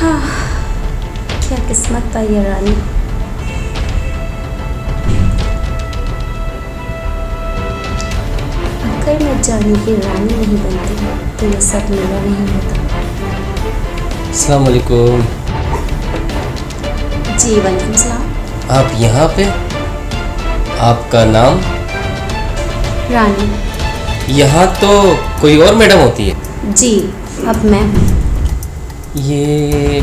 हाँ, क्या किस्मत पाई है रानी। अगर मैं जानी की रानी नहीं बनती तो ये सब मेरा नहीं होता। अस्सलाम वालेकुम। जी वालेकुम सलाम। आप यहाँ पे? आपका नाम? रानी। यहाँ तो कोई और मैडम होती है। जी, अब मैं हूँ। ये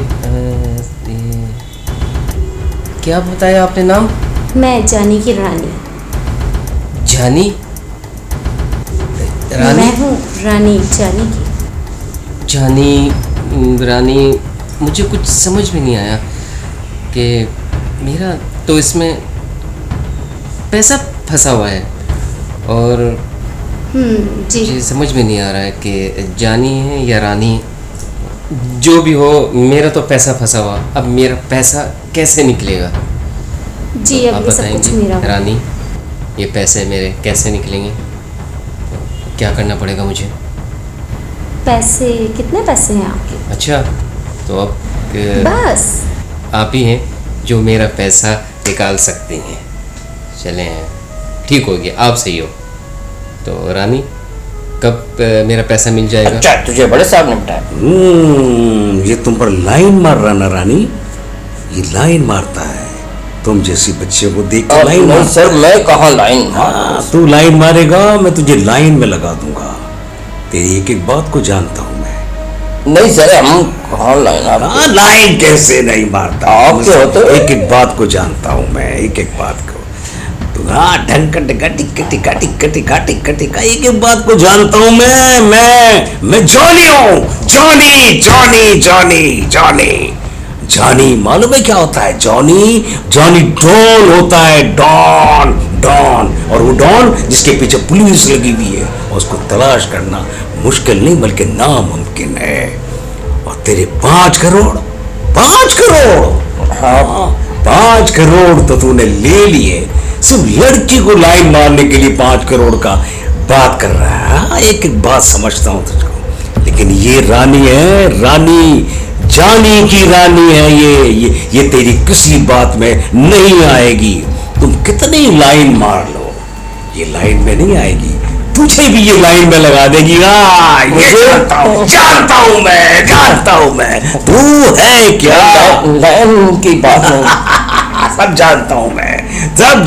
क्या बताया आपने नाम? मैं जानी की रानी। जानी? रानी? मैं हूँ रानी जानी की। जानी रानी, मुझे कुछ समझ में नहीं आया कि मेरा तो इसमें पैसा फंसा हुआ है और जी मुझे समझ में नहीं आ रहा है कि जानी है या रानी। जो भी हो, मेरा तो पैसा फंसा हुआ। अब मेरा पैसा कैसे निकलेगा? जी, तो अब ये सब कुछ मेरा। रानी, ये पैसे मेरे कैसे निकलेंगे? क्या करना पड़ेगा मुझे? पैसे? कितने पैसे हैं आपके? अच्छा, तो अब बस आप ही हैं जो मेरा पैसा निकाल सकती हैं। चलें, ठीक हो गया, आप सही हो। तो रानी, कब मेरा पैसा मिल जाएगा? अच्छा, तुझे बड़े साहब ने बताया। ये तुम पर लाइन मार रहा ना रानी, ये लाइन मारता है। तुम जैसी बच्चे को देख के लाइन नहीं सर, मैं कहाँ लाइन। हाँ, तू लाइन मारेगा, मैं तुझे लाइन में लगा दूंगा। तेरी एक एक बात को जानता हूँ मैं। नहीं सर, हम कहाँ लाइन। हाँ, लाइन कैसे नहीं मारता? आप क्या होते हो? एक एक बात को जानता हूँ मैं, एक एक बात को। तू हाँ ढंग का टिका टिका टिका टिका टिका टिका टिका एक एक बात को जानता हूँ मैं जॉनी हूँ। Johnny Johnny Johnny Johnny Johnny मालूम है क्या होता है? जॉनी जॉनी डॉन होता है। डॉन डॉन, और वो डॉन जिसके पीछे पुलिस लगी हुई है, और उसको तलाश करना मुश्किल नहीं बल्कि नामुमकिन है। और तेरे 5 करोड़, 5 करोड़, हाँ 5 करोड़ तो तूने ले लिए। सिर्फ लड़की को लाइन मारने के लिए 5 करोड़ का बात कर रहा है। हाँ, एक एक बात समझता हूँ तुझको, लेकिन ये रानी है, रानी जानी की रानी है। ये तेरी किसी बात में नहीं आएगी। तुम कितनी लाइन मार लो, ये लाइन में नहीं आएगी। तुझे भी ये लाइन में लगा देगी। हाँ, ये जानता हूँ मैं। तू है क्या? लाइन की बात नहीं। सब जानता हूँ मैं, सब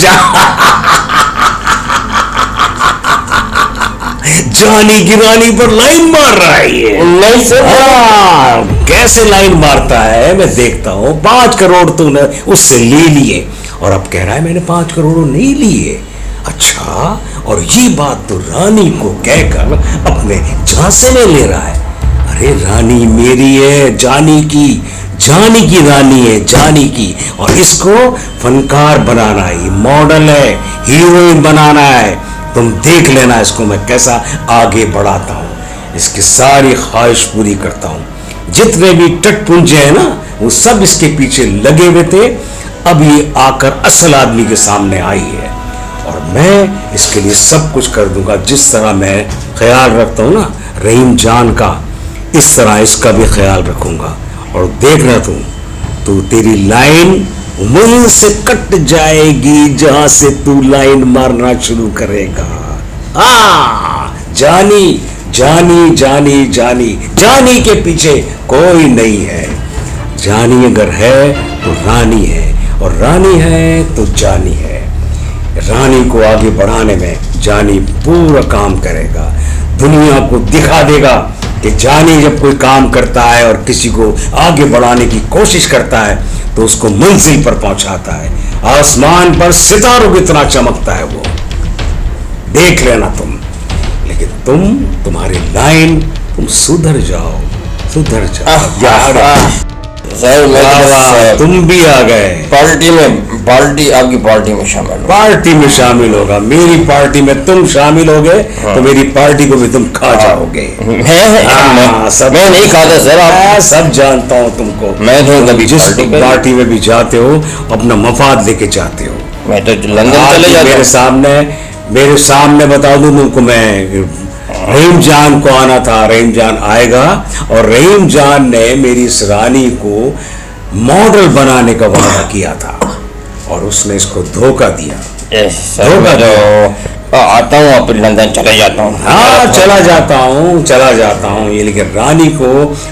जानी की रानी पर लाइन मार रहा है ये। नहीं सर। हाँ, कैसे लाइन मारता है मैं देखता हूँ। 5 करोड़ तूने उससे ले लिए और अब कह रहा है मैंने 5 करोड़ नहीं लिए। अच्छा, और ये बात तो रानी को कहकर अपने झांसे में ले रहा है। अरे रानी मेरी है, जानी की रानी है, जानी की। और इसको फनकार बनाना है, मॉडल है, हीरोइन बनाना है। तुम देख लेना इसको मैं कैसा आगे बढ़ाता हूँ, इसकी सारी ख्वाहिश पूरी करता हूँ। जितने भी टटपुंजे हैं ना, वो सब इसके पीछे लगे हुए थे। अब ये आकर असल आदमी के सामने आई है और मैं इसके लिए सब कुछ कर दूंगा। जिस तरह मैं ख्याल रखता हूँ ना रहीम जान का, इस तरह इसका भी ख्याल रखूंगा। और देखना तू तेरी लाइन वहीं से कट जाएगी जहां से तू लाइन मारना शुरू करेगा। जानी जानी जानी जानी जानी के पीछे कोई नहीं है। जानी अगर है तो रानी है, और रानी है तो जानी है। रानी को आगे बढ़ाने में जानी पूरा काम करेगा। दुनिया को दिखा देगा कि जानी जब कोई काम करता है और किसी को आगे बढ़ाने की कोशिश करता है तो उसको मंजिल पर पहुंचाता है। आसमान पर सितारों की तरह चमकता है वो, देख लेना तुम। लेकिन तुम्हारी लाइन, तुम सुधर जाओ। सर तुम भी आ गए। आपकी पार्टी में शामिल होगा। मेरी पार्टी में तुम शामिल हो गए तो मेरी पार्टी को भी तुम खा जाओगे। मैं नहीं खाता सर, आप सब जानता हूँ तुमको। मैं तो कभी जिस पार्टी में भी जाते हो अपना मफाद लेके जाते हो। मैं तो लंदन चले जाता हूँ। मेरे सामने बता दूं तुमको, मैं रहीम जान को आना था, रहीम जान आएगा, और रहीम जान ने मेरी इस रानी को मॉडल बनाने का वादा किया था और उसने इसको धोखा दिया। सर मैं तो आता हूँ, अपने लंदन चले जाता हूँ। हाँ चला जाता हूँ ये, लेकिन रानी को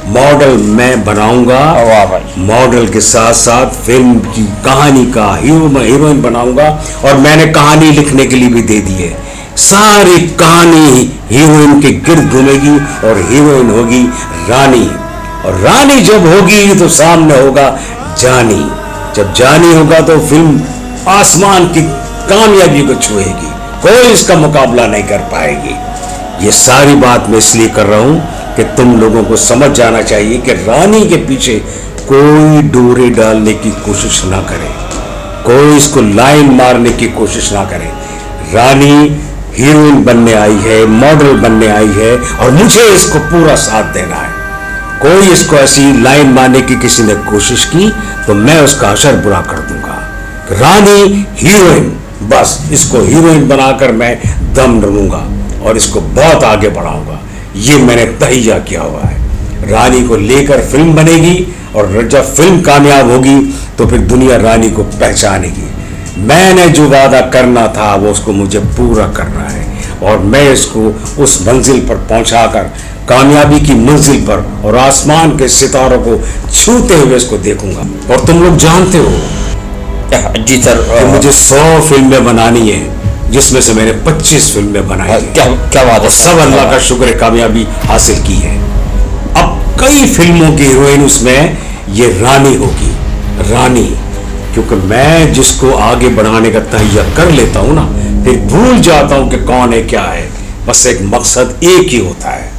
मॉडल मैं बनाऊंगा। वाह भाई। मॉडल के साथ साथ फिल्म की कहानी का हीरोइन बनाऊंगा, और मैंने कहानी लिखने के लिए भी दे दी है। सारी कहानी हीरोइन के गिर्द घूमेगी और हीरोइन होगी रानी, और रानी जब होगी तो सामने होगा जानी, जब जानी होगा तो फिल्म आसमान की कामयाबी को छुएगी, कोई इसका मुकाबला नहीं कर पाएगी। ये सारी बात मैं इसलिए कर रहा हूं कि तुम लोगों को समझ जाना चाहिए कि रानी के पीछे कोई डोरे डालने की कोशिश ना करे, कोई इसको लाइन मारने की कोशिश ना करे। रानी हीरोइन बनने आई है, मॉडल बनने आई है, और मुझे इसको पूरा साथ देना है। कोई इसको ऐसी लाइन मारने की किसी ने कोशिश की तो मैं उसका असर बुरा कर दूंगा। रानी हीरोइन, बस इसको हीरोइन बनाकर मैं दम लूंगा और इसको बहुत आगे बढ़ाऊंगा। ये मैंने तहिया किया हुआ है। रानी को लेकर फिल्म बनेगी, और जब फिल्म कामयाब होगी तो फिर दुनिया रानी को पहचानेगी। मैंने जो वादा करना था वो उसको मुझे पूरा करना है, और मैं इसको उस मंजिल पर पहुंचाकर, कामयाबी की मंजिल पर और आसमान के सितारों को छूते हुए इसको देखूंगा। और तुम लोग जानते हो जी सर, कि मुझे 100 फिल्में बनानी है, जिसमें से मैंने 25 फिल्में बनाई हैं। क्या बात है। सब अल्लाह का शुक्र है, कामयाबी हासिल की है। अब कई फिल्मों की हीरोइन उसमें ये रानी होगी, रानी, क्योंकि मैं जिसको आगे बढ़ाने का तहिया कर लेता हूं ना, फिर भूल जाता हूं कि कौन है क्या है। बस एक मकसद एक ही होता है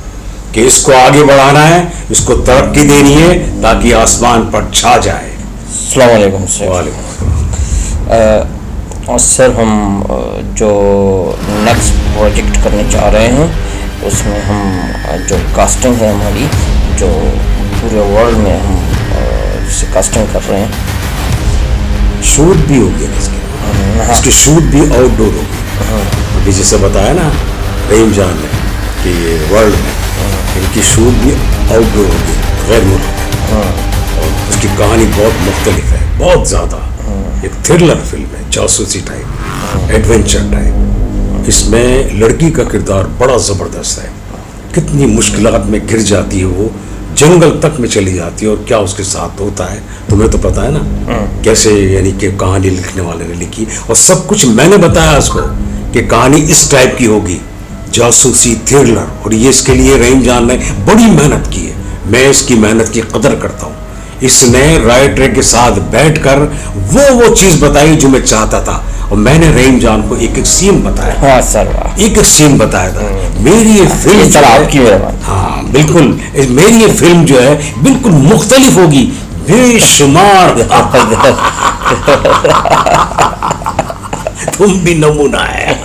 कि इसको आगे बढ़ाना है, इसको तरक्की देनी है ताकि आसमान पर छा जाए। अस्सलाम वालेकुम सर। वालेकुम। और सर हम जो नेक्स्ट प्रोजेक्ट करने जा रहे हैं उसमें हम जो कास्टिंग है हमारी, जो पूरे वर्ल्ड में हम कास्टिंग कर रहे हैं, शूट भी होगी इसकी शूट भी आउटडोर होगी। अभी जैसे बताया ना रहीम जान ने कि ये वर्ल्ड में इनकी शूट भी आउटडोर होगी, गैर मुल्क, और उसकी कहानी बहुत मुख्तलिफ है, बहुत ज़्यादा। एक थ्रिलर फिल्म है, जासूसी टाइप, एडवेंचर टाइप। इसमें लड़की का किरदार बड़ा ज़बरदस्त है, कितनी मुश्किलात में घिर जाती है वो, जंगल तक में चली जाती है, और क्या उसके साथ होता है तुम्हें तो पता है ना, कैसे यानी कि कहानी लिखने वाले ने लिखी, और सब कुछ मैंने बताया उसको कि कहानी इस टाइप की होगी, जासूसी थ्रिलर। और ये इसके लिए रहीम जान ने बड़ी मेहनत की है, मैं इसकी मेहनत की कदर करता हूँ। इसने राइटर के साथ बैठकर वो चीज़ बताई जो मैं चाहता था, और मैंने रहीम जान को एक एक सीन बताया। हाँ सर, वाह। एक एक सीन बताया था। मेरी ये फिल्म सर आपकी मेहरबानी। हाँ बिल्कुल, मेरी ये फिल्म जो है बिल्कुल मुख्तलिफ होगी, बेशुमार। तुम भी नमूना है।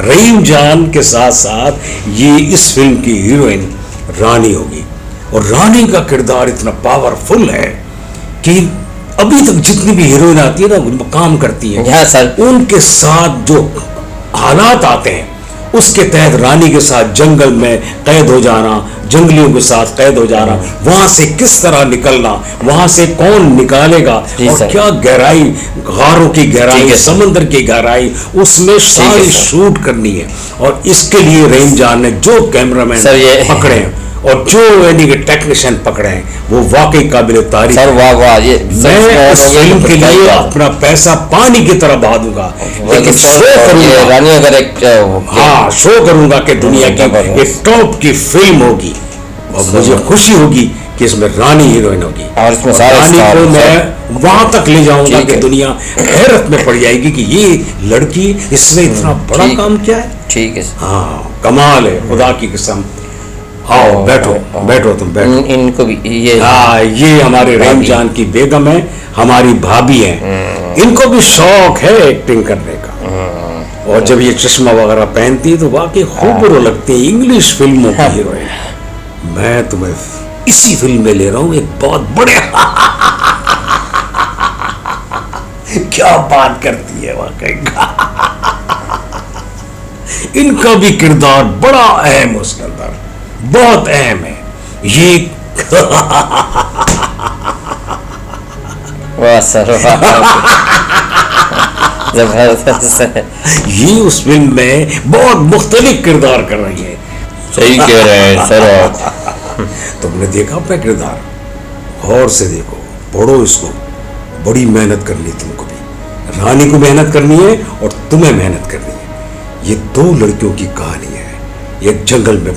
रहीम जान के साथ साथ ये इस फिल्म की हीरोइन रानी होगी, और रानी का किरदार इतना पावरफुल है कि अभी तक जितनी भी हीरोइन आती है ना, उन काम करती है, हाँ सर, उनके साथ जो हालात आते हैं उसके तहत रानी के साथ जंगल में कैद हो जाना, जंगलियों के साथ कैद हो जाना, वहां से किस तरह निकलना, वहां से कौन निकालेगा, और क्या गहराई, गारों की गहराई, समंदर की गहराई, उसमें सारी शूट करनी है। और इसके लिए रहीम जान ने जो कैमरामैन पकड़े हैं और जो यानी कि टेक्नीशियन पकड़े हैं, वो वाकई काबिल तारीफ है। वाह वाह, ये मैं इस फिल्म के लिए अपना पैसा पानी की तरह बहा दूंगा, लेकिन शो करूंगा, रानी अगर एक हाँ शो करूंगा कि दुनिया की एक टॉप की फिल्म होगी, और मुझे खुशी होगी कि इसमें रानी हीरोइन होगी, और इसमें रानी को मैं वहां तक ले जाऊंगा कि दुनिया हैरत में पड़ जाएगी कि ये लड़की, इसने इतना बड़ा काम किया है। ठीक है, हाँ कमाल है, खुदा की कसम। आओ बैठो बैठो, तुम बैठो। इनको भी ये, हाँ ये हमारे रहीम जान की बेगम है, हमारी भाभी है, इनको भी शौक है एक्टिंग करने का, और जब ये चश्मा वगैरह पहनती है तो वाकई खूबसूरत लगती है, इंग्लिश फिल्मों की हीरोइन। मैं तुम्हें इसी फिल्म में ले रहा हूँ, एक बहुत बड़े क्या बात करती है वाकई। इनका भी किरदार बड़ा अहम है उसके अंदर, बहुत अहम है ये। वाह सर, जबरदस्त है। ये उस फिल्म में बहुत मुख्तलिफ किरदार कर रही है। सही कह रहे हैं सर आप। तुमने देखा अपना किरदार, गौर से देखो, पढ़ो इसको। बड़ी मेहनत करनी है तुमको भी, रानी को मेहनत करनी है और तुम्हें मेहनत करनी है। ये दो लड़कियों की कहानी है। एक जंगल में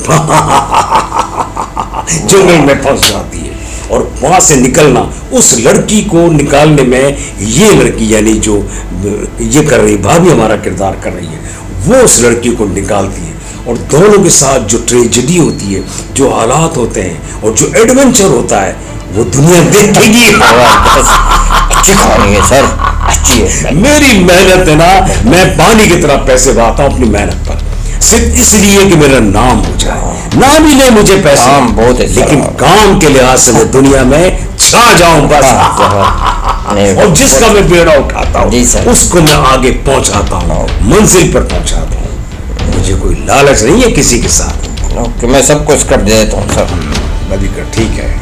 जंगल में फंस जाती है और वहां से निकलना, उस लड़की को निकालने में ये लड़की यानी जो ये कर रही भाभी हमारा किरदार कर रही है, वो उस लड़की को निकालती है। और दोनों के साथ जो ट्रेजेडी होती है, जो हालात होते हैं और जो एडवेंचर होता है, वो दुनिया देखेगी। अच्छी कहानी है सर, अच्छी है। मेरी मेहनत है ना, मैं पानी की तरह पैसे बहाता हूँ अपनी मेहनत पर, सिर्फ इसलिए कि मेरा नाम हो जाए। नाम ही नहीं, मुझे पैसे काम बहुत है, लेकिन काम के लिहाज से मैं दुनिया में छा जाऊं बस। और जिसका मैं बेड़ा उठाता हूँ उसको मैं आगे पहुंचाता हूँ, मंजिल पर पहुंचाता हूँ। मुझे कोई लालच नहीं है किसी के साथ। ओके, मैं सबको स्क्रिप्ट दे देता हूँ सर। नबी कर, ठीक है।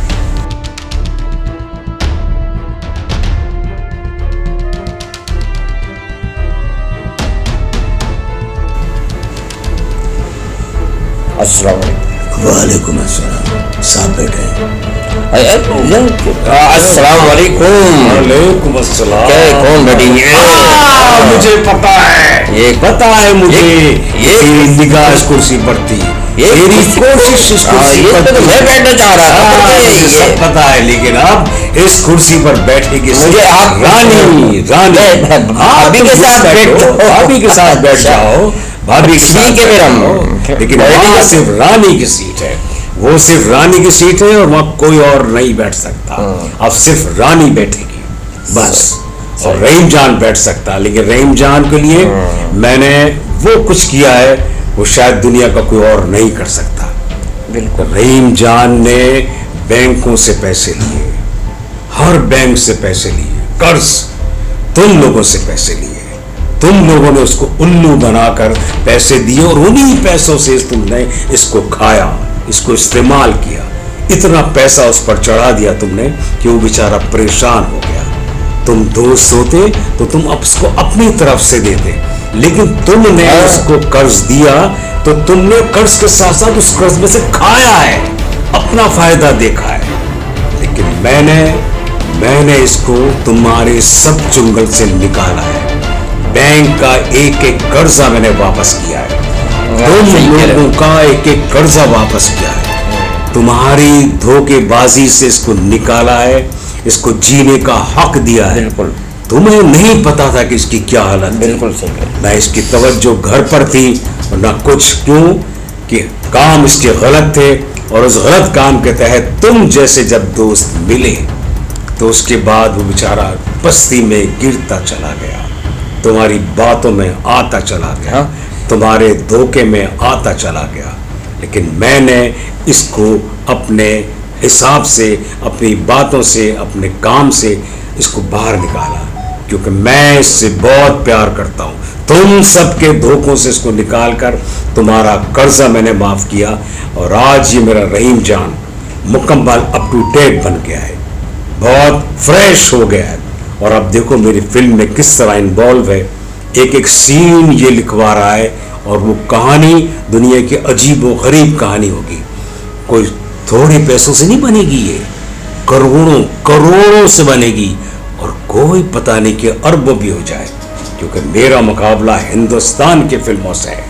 अस्सलाम वालेकुम। वालेकुम अस्सलाम। साहब बैठे अस्सलाम वालेकुम। वालेकुम अस्सलाम। क्या है, कौन बैठी है? मुझे पता है, ये पता है मुझे। ये निगाह इस कुर्सी पर थी, मेरी कोशिश इस कुर्सी पर तो मैं बैठना चाह रहा था। मुझे सब पता है, लेकिन अब इस कुर्सी पर बैठेगी मुझे आप रानी। भाभी के साथ बैठो, भाभी के साथ बैठ जाओ, भाभी ठीक है मेरा। लेकिन वहाँ सिर्फ रानी की सीट है, वो सिर्फ रानी की सीट है और वहाँ कोई और नहीं बैठ सकता। अब सिर्फ रानी बैठेगी बस, और रहीम जान बैठ सकता, लेकिन रहीम जान के लिए मैंने वो कुछ किया है वो शायद दुनिया का कोई और नहीं कर सकता। बिल्कुल। रहीम जान ने बैंकों से पैसे लिए, हर बैंक से पैसे लिए, कर्ज, तुम लोगों से पैसे लिए, तुम लोगों ने उसको उल्लू बनाकर पैसे दिए और उन्हीं पैसों से तुमने इसको खाया, इसको इस्तेमाल किया। इतना पैसा उस पर चढ़ा दिया तुमने कि वो बेचारा परेशान हो गया। तुम दोस्त होते तो तुम उसको अपनी तरफ से देते, लेकिन तुमने उसको कर्ज दिया तो तुमने कर्ज के साथ साथ उस कर्ज में से खाया है, अपना फायदा देखा है। लेकिन मैंने इसको तुम्हारे सब चुंगल से निकाला है। बैंक का एक एक कर्जा मैंने वापस किया है, तुम लोगों का एक एक कर्जा वापस किया है, तुम्हारी धोखेबाजी से इसको निकाला है, इसको जीने का हक दिया है। बिल्कुल। तुम्हें नहीं पता था कि इसकी क्या हालत। बिल्कुल सही है। ना इसकी तवज्जो घर पर थी और ना कुछ, क्यों कि काम इसके गलत थे। और उस गलत काम के तहत तुम जैसे जब दोस्त मिले तो उसके बाद वो बेचारा बस्ती में गिरता चला गया, तुम्हारी बातों में आता चला गया, तुम्हारे धोखे में आता चला गया। लेकिन मैंने इसको अपने हिसाब से, अपनी बातों से, अपने काम से इसको बाहर निकाला, क्योंकि मैं इससे बहुत प्यार करता हूँ। तुम सबके धोखों से इसको निकालकर तुम्हारा कर्जा मैंने माफ़ किया और आज ये मेरा रहीम जान मुकम्मल अप टू डेट बन गया है, बहुत फ्रेश हो गया है। और अब देखो मेरी फिल्म में किस तरह इन्वॉल्व है, एक एक सीन ये लिखवा रहा है और वो कहानी दुनिया की अजीब व गरीब कहानी होगी। कोई थोड़े पैसों से नहीं बनेगी, ये करोड़ों करोड़ों से बनेगी और कोई पता नहीं कि अरबों भी हो जाए, क्योंकि मेरा मुकाबला हिंदुस्तान की फिल्मों से है।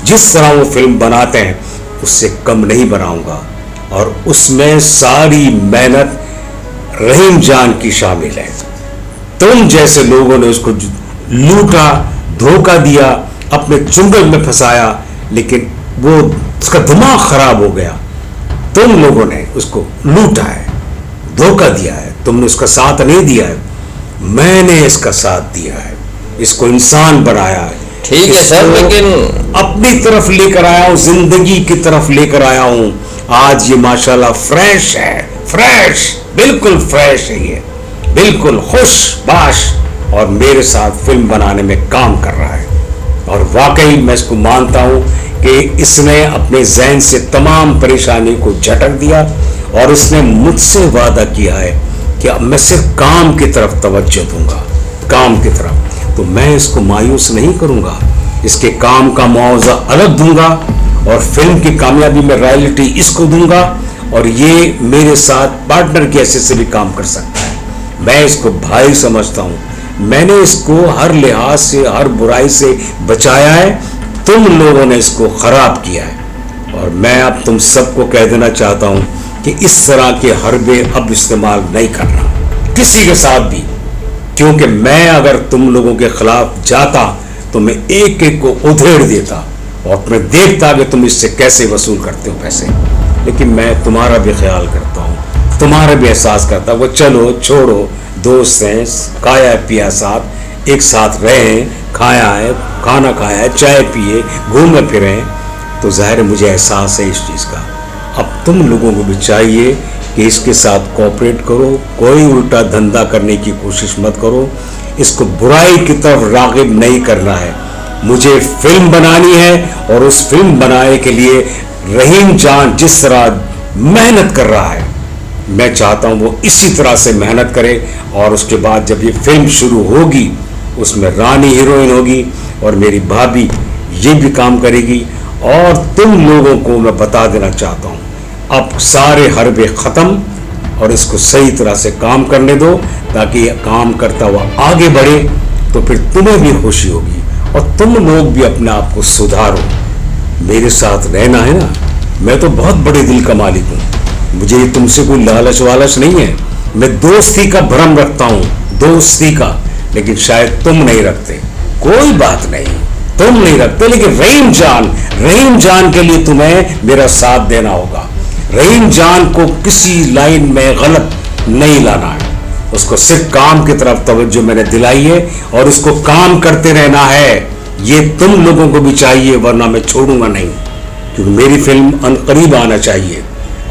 जिस तरह वो फिल्म बनाते हैं उससे कम नहीं बनाऊंगा और उसमें सारी मेहनत रहीम जान की शामिल है। तुम जैसे लोगों ने उसको लूटा, धोखा दिया, अपने चुंगल में फंसाया, लेकिन वो उसका दिमाग खराब हो गया। तुम लोगों ने उसको लूटा है, धोखा दिया है, तुमने उसका साथ नहीं दिया है, मैंने इसका साथ दिया है, इसको इंसान बनाया है। ठीक है सर, लेकिन अपनी तरफ लेकर आया हूं, जिंदगी की तरफ लेकर आया हूं। आज ये माशाल्लाह फ्रेश है, फ्रेश, बिल्कुल फ्रेश है, ये बिल्कुल खुश बाश और मेरे साथ फिल्म बनाने में काम कर रहा है। और वाकई मैं इसको मानता हूँ कि इसने अपने जहन से तमाम परेशानी को झटक दिया और इसने मुझसे वादा किया है कि अब मैं सिर्फ काम की तरफ तवज्जो दूंगा, काम की तरफ। तो मैं इसको मायूस नहीं करूंगा, इसके काम का मुआवजा अलग दूंगा और फिल्म की कामयाबी में रॉयल्टी इसको दूंगा और ये मेरे साथ पार्टनर के ऐसे से भी काम कर सकता है। मैं इसको भाई समझता हूँ, मैंने इसको हर लिहाज से, हर बुराई से बचाया है, तुम लोगों ने इसको खराब किया है। और मैं अब तुम सबको कह देना चाहता हूँ कि इस तरह के हरबे अब इस्तेमाल नहीं करना किसी के साथ भी, क्योंकि मैं अगर तुम लोगों के खिलाफ जाता तो मैं एक एक को उधेड़ देता और मैं देखता कि तुम इससे कैसे वसूल करते हो पैसे। लेकिन मैं तुम्हारा भी ख्याल करता हूँ, तुम्हारा भी एहसास करता हूँ। वो चलो छोड़ो, दोस्त हैं, खाया पिया साथ, एक साथ रहे, खाया है, खाना खाया है, चाय पिए, घूमे फिरे, तो जाहिर मुझे एहसास है इस चीज़ का। अब तुम लोगों को भी चाहिए कि इसके साथ कोऑपरेट करो, कोई उल्टा धंधा करने की कोशिश मत करो, इसको बुराई की तरफ रागिब नहीं करना है। मुझे फिल्म बनानी है और उस फिल्म बनाने के लिए रहीम जान जिस तरह मेहनत कर रहा है, मैं चाहता हूँ वो इसी तरह से मेहनत करे। और उसके बाद जब ये फिल्म शुरू होगी उसमें रानी हीरोइन होगी और मेरी भाभी ये भी काम करेगी। और तुम लोगों को मैं बता देना चाहता हूँ, अब सारे हरबे ख़त्म और इसको सही तरह से काम करने दो ताकि ये काम करता हुआ आगे बढ़े, तो फिर तुम्हें भी खुशी होगी और तुम लोग भी अपने आप को सुधारो। मेरे साथ रहना है ना, मैं तो बहुत बड़े दिल का मालिक हूँ, मुझे तुमसे कोई लालच वालच नहीं है। मैं दोस्ती का भ्रम रखता हूँ, दोस्ती का, लेकिन शायद तुम नहीं रखते। कोई बात नहीं, तुम नहीं रखते, लेकिन रहीम जान के लिए तुम्हें मेरा साथ देना होगा। रहीम जान को किसी लाइन में गलत नहीं लाना है, उसको सिर्फ काम की तरफ तवज्जो मैंने दिलाई है और उसको काम करते रहना है। ये तुम लोगों को भी चाहिए, वरना मैं छोड़ूंगा नहीं, क्योंकि मेरी फिल्म अनकरीब आना चाहिए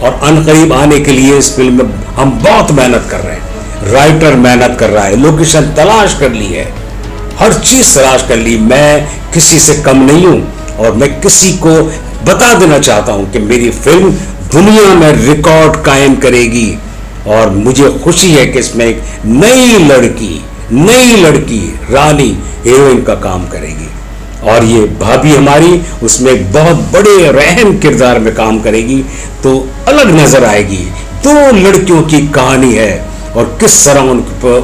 और अनकरीब आने के लिए इस फिल्म में हम बहुत मेहनत कर रहे हैं। राइटर मेहनत कर रहा है, लोकेशन तलाश कर ली है, हर चीज तलाश कर ली। मैं किसी से कम नहीं हूं और मैं किसी को बता देना चाहता हूं कि मेरी फिल्म दुनिया में रिकॉर्ड कायम करेगी और मुझे खुशी है कि इसमें एक नई लड़की रानी हीरोइन का काम करेगी और ये भाभी हमारी उसमें एक बहुत बड़े रहम किरदार में काम करेगी, तो अलग नजर आएगी। दो लड़कियों की कहानी है और किस तरह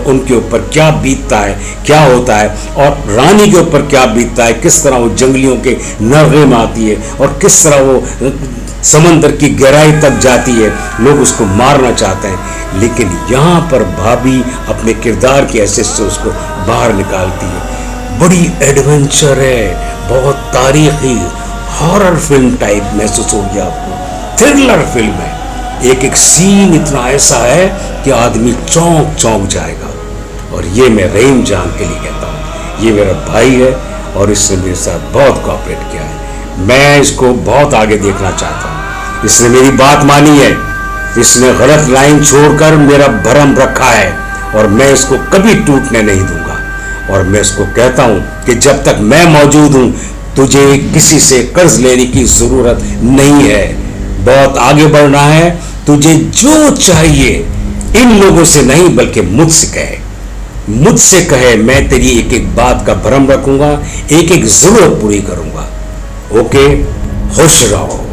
उनके ऊपर क्या बीतता है, क्या होता है, और रानी के ऊपर क्या बीतता है, किस तरह वो जंगलियों के नगमे में आती है और किस तरह वो समंदर की गहराई तक जाती है। लोग उसको मारना चाहते हैं, लेकिन यहाँ पर भाभी अपने किरदार की हैसियत से उसको बाहर निकालती है। बड़ी एडवेंचर है, बहुत तारीखी हॉरर फिल्म टाइप महसूस होगी आपको, थ्रिलर फिल्म है। एक एक सीन इतना ऐसा है कि आदमी चौंक जाएगा। और ये मैं रहीम जान के लिए कहता हूँ, ये मेरा भाई है और इसने मेरे साथ बहुत कोऑपरेट किया है। मैं इसको बहुत आगे देखना चाहता हूँ। इसने मेरी बात मानी है, इसने गलत लाइन छोड़कर मेरा भरम रखा है और मैं इसको कभी टूटने नहीं दूंगा। और मैं इसको कहता हूँ कि जब तक मैं मौजूद हूँ तुझे किसी से कर्ज लेने की जरूरत नहीं है। बहुत आगे बढ़ना है, तुझे जो चाहिए इन लोगों से नहीं बल्कि मुझसे कहे। मैं तेरी एक एक बात का भरम रखूंगा, एक एक जरूरत पूरी करूंगा। ओके, खुश रहो।